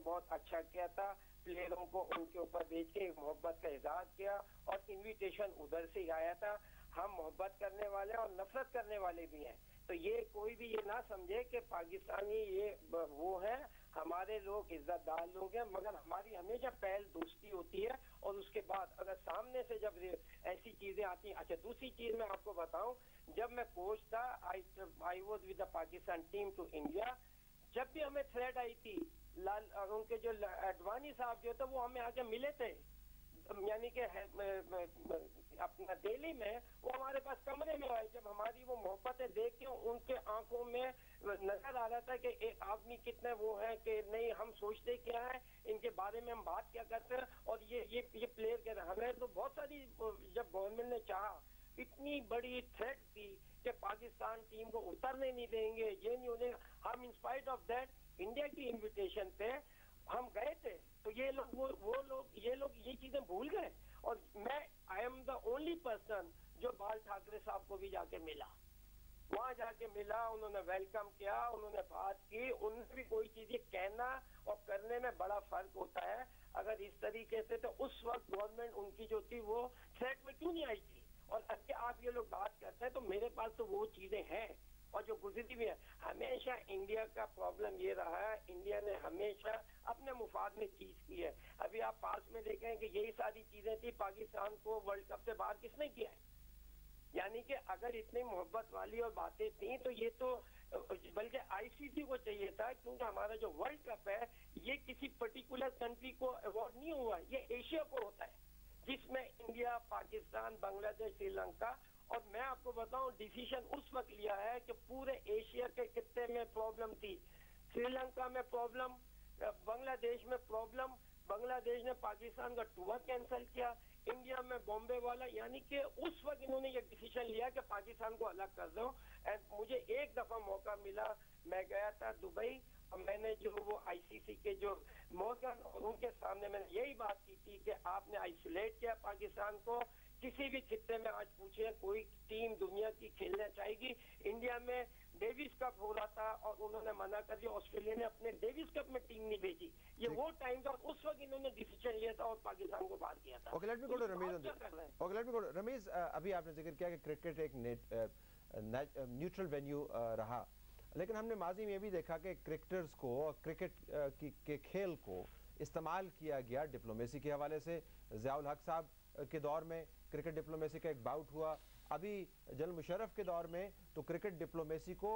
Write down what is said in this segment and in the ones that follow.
बहुत अच्छा किया था, प्लेयरों को उनके ऊपर भेज के मोहब्बत का इजहार किया और इनविटेशन उधर से ही आया था। हम मोहब्बत करने वाले और नफरत करने वाले भी हैं, तो ये कोई भी ये ना समझे कि पाकिस्तानी ये वो है, हमारे लोग इज्जतदार लोग हैं, मगर हमारी हमेशा पहल दोस्ती होती है और उसके बाद अगर सामने से जब ऐसी चीजें आती हैं। अच्छा, दूसरी चीज मैं आपको बताऊं, जब मैं कोच था, I was with the Pakistan team to India, जब भी हमें थ्रेट आई थी, उनके जो अडवाणी साहब जो थे वो हमें आके मिले थे, यानी कि अपना दिल्ली में, वो हमारे पास कमरे में आए। जब हमारी वो मोहब्बतें देख के उनके आंखों में नजर आ रहा था कि एक आदमी कितने वो है कि नहीं, हम सोचते क्या है, इनके बारे में हम बात क्या करते हैं, और ये प्लेयर कह रहे हैं। हमें तो बहुत सारी, जब गवर्नमेंट ने चाहा, इतनी बड़ी थ्रेट थी कि पाकिस्तान टीम को उतरने नहीं देंगे, ये नहीं होने, हम इंस्पाइट ऑफ दैट इंडिया की इन्विटेशन पे हम गए थे। तो ये लोग ये चीजें भूल गए। और मैं I am the only person जो बाल ठाकरे साहब को भी जाके मिला, वहां जाके मिला, उन्होंने वेलकम किया, उन्होंने बात की। उनसे भी कोई चीजें कहना और करने में बड़ा फर्क होता है। अगर इस तरीके से, तो उस वक्त गवर्नमेंट उनकी जो थी वो थ्रेट में क्यों नहीं आई थी? और अगर आप ये लोग बात करते हैं तो मेरे पास तो वो चीजें हैं और जो गुजरी भी है। हमेशा इंडिया का प्रॉब्लम ये रहा है, इंडिया ने हमेशा अपने मुफाद में चीज की है। अभी आप पास में देखें कि यही सारी चीजें थी, पाकिस्तान को वर्ल्ड कप से बाहर किसने किया है? यानी कि अगर इतनी मोहब्बत वाली और बातें थी तो ये तो बल्कि आईसीसी को चाहिए था, क्योंकि हमारा जो वर्ल्ड कप है ये किसी पर्टिकुलर कंट्री को अवार्ड नहीं हुआ, ये एशिया को होता है, जिसमें इंडिया, पाकिस्तान, बांग्लादेश, श्रीलंका। और मैं आपको बताऊं, डिसीजन उस वक्त लिया है कि पूरे एशिया के खित्ते में प्रॉब्लम थी, श्रीलंका में प्रॉब्लम, बांग्लादेश में प्रॉब्लम, बांग्लादेश ने पाकिस्तान का टूर कैंसिल किया, इंडिया में बॉम्बे वाला, यानी कि उस वक्त इन्होंने ये डिसीजन लिया कि पाकिस्तान को अलग कर दो। एंड मुझे एक दफा मौका मिला, मैं गया था दुबई और मैंने जो वो आईसीसी के जो मॉर्गन और उनके सामने मैंने यही बात की थी कि आपने आइसोलेट किया पाकिस्तान को। किसी भी खित्ते में आज पूछे कोई टीम दुनिया की खेलना चाहेगी, इंडिया में डेविस कप हो रहा था और उन्होंने मना कर दिया, ऑस्ट्रेलिया ने अपने डेविस कप में टीम नहीं भेजी। ये वो टाइम था, उस वक्त इन्होंने डिसीजन लिया था और पाकिस्तान को बाहर किया था। Okay, let me go to Rameez. Okay, let me go to Rameez. अभी आपने जिक्र किया कि क्रिकेट एक न्यूट्रल वेन्यू रहा, लेकिन हमने माजी में भी देखा कि क्रिकेटर्स को और क्रिकेट के खेल को इस्तेमाल किया गया डिप्लोमेसी के हवाले से। ज़ियाउल हक साहब के दौर में क्रिकेट डिप्लोमेसी का एक बाउट हुआ, अभी जनरल मुशर्रफ के दौर में तो क्रिकेट डिप्लोमेसी को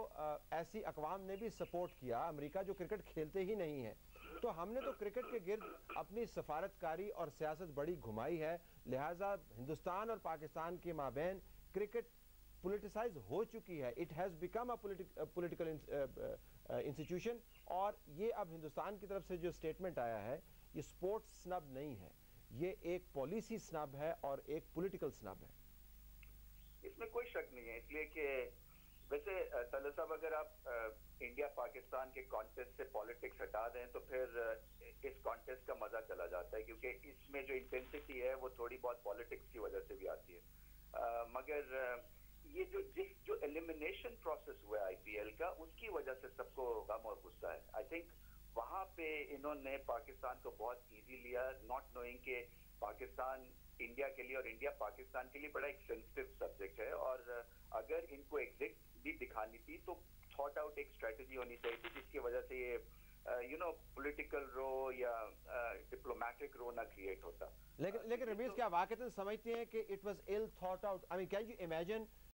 ऐसी अकवाम ने भी सपोर्ट किया, अमेरिका जो क्रिकेट खेलते ही नहीं है। तो हमने तो क्रिकेट के गिर्द अपनी सफारतकारी और सियासत बड़ी घुमाई है, लिहाजा हिंदुस्तान और पाकिस्तान के माबैन क्रिकेट पोलिटिसाइज हो चुकी है। It has become a political institution. और ये अब हिंदुस्तान की तरफ से जो स्टेटमेंट आया है, ये स्पोर्ट्स स्नब नहीं है, ये एक पॉलिसी स्नब है और एक पॉलिटिकल स्नब है। इसमें कोई शक नहीं है, इसलिए कि वैसे तलत साहब, अगर आप इंडिया पाकिस्तान के कॉन्टेस्ट से पॉलिटिक्स हटा दें तो फिर इस कॉन्टेस्ट का मजा चला जाता है, क्योंकि इसमें जो इंटेंसिटी है वो थोड़ी बहुत पॉलिटिक्स की वजह से भी आती है। मगर ये जो एलिमिनेशन प्रोसेस हुआ आईपीएल का, उसकी वजह से सबको गम और गुस्सा है। आई थिंक वहां पे इन्होंने पाकिस्तान को बहुत इजी लिया, नॉट नोइंग कि पाकिस्तान इंडिया के लिए और इंडिया पाकिस्तान के लिए बड़ा एक सेंसिटिव सब्जेक्ट है, और अगर इनको एग्जिट भी दिखानी थी तो थॉट आउट एक स्ट्रेटजी होनी चाहिए थी, जिसकी वजह से ये पॉलिटिकल रो या डिप्लोमेटिक रो ना क्रिएट होता। लेकिन रमीज, क्या वाकई समझते हैं कि it was ill thought out? I mean, can you imagine